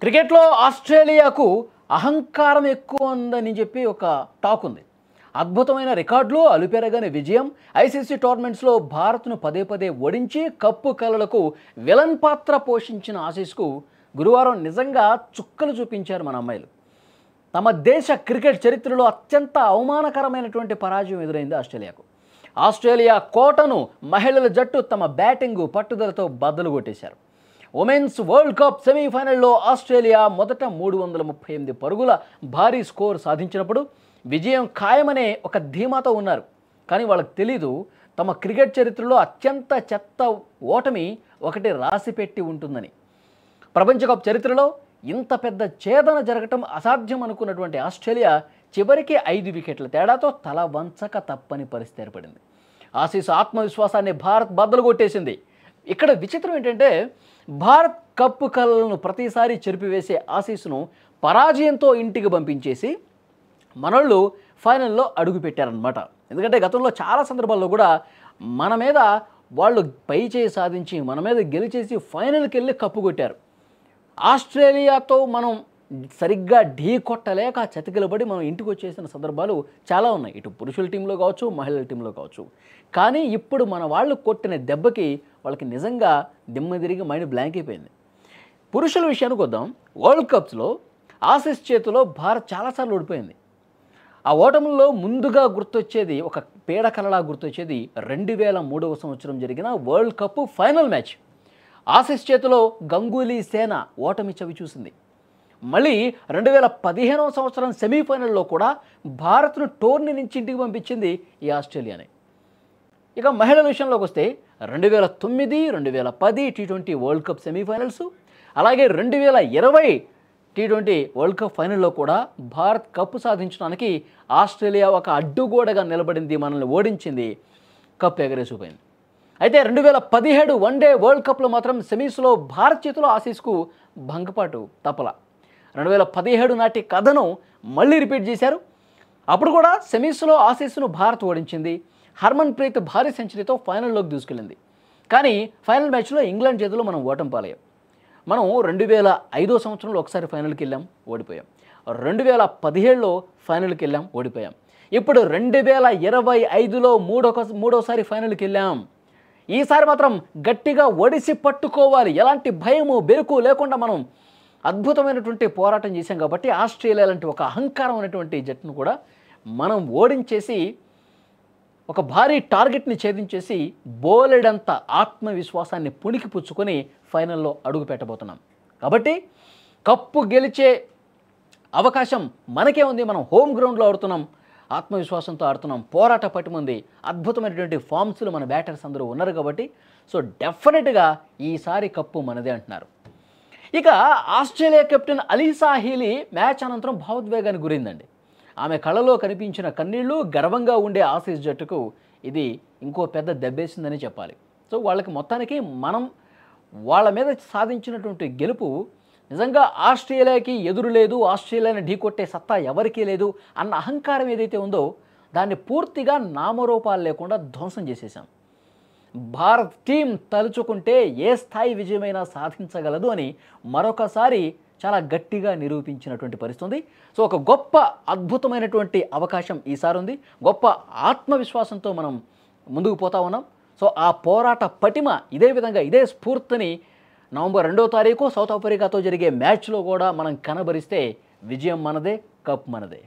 క్రికెట్లో ఆస్ట్రేలియాకు అహంకారం ఎక్కువ ఉందని చెప్పి ఒక టాక్ ఉంది. అద్భుతమైన రికార్డులు, అలుపెరగని విజయం, ఐసీసీ టోర్నమెంట్స్లో భారత్ను పదే పదే ఓడించి కప్పు కలలకు విలన్ పాత్ర పోషించిన ఆసీస్కు గురువారం నిజంగా చుక్కలు చూపించారు మన అమ్మాయిలు. తమ దేశ క్రికెట్ చరిత్రలో అత్యంత అవమానకరమైనటువంటి పరాజయం ఎదురైంది ఆస్ట్రేలియాకు. ఆస్ట్రేలియా కోటను మహిళల జట్టు తమ బ్యాటింగ్ పట్టుదలతో బద్దలు కొట్టేశారు. ఉమెన్స్ వరల్డ్ కప్ సెమీఫైనల్లో ఆస్ట్రేలియా మొదట 338 పరుగుల భారీ స్కోర్ సాధించినప్పుడు విజయం ఖాయమనే ఒక ధీమాతో ఉన్నారు. కానీ వాళ్ళకి తెలీదు, తమ క్రికెట్ చరిత్రలో అత్యంత చెత్త ఓటమి ఒకటి రాసిపెట్టి ఉంటుందని. ప్రపంచ కప్ చరిత్రలో ఇంత పెద్ద ఛేదన జరగటం అసాధ్యం అనుకున్నటువంటి ఆస్ట్రేలియా చివరికి 5 వికెట్ల తేడాతో తల వంచక తప్పని పరిస్థితి ఏర్పడింది. ఆసీస్ ఆత్మవిశ్వాసాన్ని భారత్ బద్దలు కొట్టేసింది. ఇక్కడ విచిత్రం ఏంటంటే, భారత్ కప్పు కలలను ప్రతిసారి చెరిపివేసే ఆసీస్ను పరాజయంతో ఇంటికి పంపించేసి మనోళ్ళు ఫైనల్లో అడుగుపెట్టారనమాట. ఎందుకంటే గతంలో చాలా సందర్భాల్లో కూడా మన మీద వాళ్ళు పై చేయి సాధించి మన మీద గెలిచేసి ఫైనల్కి వెళ్ళి కప్పు కొట్టారు. ఆస్ట్రేలియాతో మనం సరిగ్గా ఢీ కొట్టలేక చతికిలబడి మనం ఇంటికి వచ్చేసిన సందర్భాలు చాలా ఉన్నాయి, ఇటు పురుషుల టీంలో కావచ్చు, మహిళల టీంలో కావచ్చు. కానీ ఇప్పుడు మన వాళ్ళు కొట్టిన దెబ్బకి వాళ్ళకి నిజంగా దిమ్మ తిరిగి మైండ్ బ్లాంక్ అయిపోయింది. పురుషుల విషయానికి వద్దాం. వరల్డ్ కప్స్లో ఆసీస్ చేతిలో భారత్ చాలాసార్లు ఓడిపోయింది. ఆ ఓటముల్లో ముందుగా గుర్తొచ్చేది, ఒక పీడకలలా గుర్తొచ్చేది 2003వ సంవత్సరం జరిగిన world cup final match. Aussies చేతిలో గంగూలీ సేన ఓటమి చవి చూసింది. మళ్ళీ 2015వ సంవత్సరం సెమీఫైనల్లో కూడా భారత్ను టోర్నీ నుంచి ఇంటికి పంపించింది ఈ ఆస్ట్రేలియానే. ఇక మహిళల విషయంలోకి వస్తే 2009, 2010 టీ20 వరల్డ్ కప్ సెమీఫైనల్స్, అలాగే 2020 టీ20 వరల్డ్ కప్ ఫైనల్లో కూడా భారత్ కప్పు సాధించడానికి ఆస్ట్రేలియా ఒక అడ్డుగోడగా నిలబడింది, మనల్ని ఓడించింది, కప్ ఎగరేసిపోయింది. అయితే 2017 వన్డే వరల్డ్ కప్లో మాత్రం సెమీస్లో భారత్ చేతిలో ఆసీస్కు భంగపాటు తప్పల. 2017 నాటి కథను మళ్ళీ రిపీట్ చేశారు. అప్పుడు కూడా సెమీస్లో ఆసీస్ను భారత్ ఓడించింది. హర్మన్ ప్రీత్ భారీ సెంచరీతో ఫైనల్లోకి దూసుకెళ్ళింది. కానీ ఫైనల్ మ్యాచ్లో ఇంగ్లాండ్ చేతిలో మనం ఓటమి పాలయ్యాం. మనం 2005వ సంవత్సరంలో ఒకసారి ఫైనల్కి వెళ్ళాం, ఓడిపోయాం. 2017లో ఫైనల్కి వెళ్ళాం, ఓడిపోయాం. ఇప్పుడు 2025లో మూడోసారి ఫైనల్కి వెళ్ళాం. ఈసారి మాత్రం గట్టిగా ఒడిసి పట్టుకోవాలి. ఎలాంటి భయము బెరుకు లేకుండా మనం అద్భుతమైనటువంటి పోరాటం చేశాం కాబట్టి ఆస్ట్రేలియా లాంటి ఒక అహంకారమైనటువంటి జట్టును కూడా మనం ఓడించేసి ఒక భారీ టార్గెట్ని ఛేదించేసి బోలెడంత ఆత్మవిశ్వాసాన్ని పుణికి పుచ్చుకొని ఫైనల్లో అడుగు పెట్టబోతున్నాం. కాబట్టి కప్పు గెలిచే అవకాశం మనకే ఉంది. మనం హోమ్ గ్రౌండ్లో ఆడుతున్నాం, ఆత్మవిశ్వాసంతో ఆడుతున్నాం, పోరాట పట్టుమంది, అద్భుతమైనటువంటి ఫామ్స్లో మన బ్యాటర్స్ అందరూ ఉన్నారు కాబట్టి సో డెఫినెట్గా ఈసారి కప్పు మనదే అంటున్నారు. ఇక Australia captain Alyssa Healy match అనంతరం భావోద్వేగానికి గురైందండి. ఆమె కళ్ళలో కనిపించిన కన్నీళ్లు గర్వంగా ఉండే ఆసీస్ జట్టుకు ఇది ఇంకో పెద్ద దెబ్బేసిందని చెప్పాలి. సో వాళ్ళకి మొత్తానికి మనం వాళ్ళ మీద సాధించినటువంటి గెలుపు నిజంగా ఆస్ట్రేలియాకి ఎదురు లేదు, ఆస్ట్రేలియాని ఢీకొట్టే సత్తా ఎవరికీ లేదు అన్న అహంకారం ఏదైతే ఉందో దాన్ని పూర్తిగా నామరూపాలు లేకుండా ధ్వంసం చేసేసాం. భారత్ టీం తలుచుకుంటే ఏ స్థాయి విజయమైనా సాధించగలదు అని మరొకసారి చాలా గట్టిగా నిరూపించినటువంటి పరిస్థితి ఉంది. సో ఒక గొప్ప అద్భుతమైనటువంటి అవకాశం ఈసారి ఉంది. గొప్ప ఆత్మవిశ్వాసంతో మనం ముందుకు పోతా ఉన్నాం. సో ఆ పోరాట పటిమ ఇదే విధంగా ఇదే స్ఫూర్తిని నవంబర్ 2వ తారీఖు సౌత్ ఆఫ్రికాతో జరిగే మ్యాచ్లో కూడా మనం కనబరిస్తే విజయం మనదే, కప్ మనదే.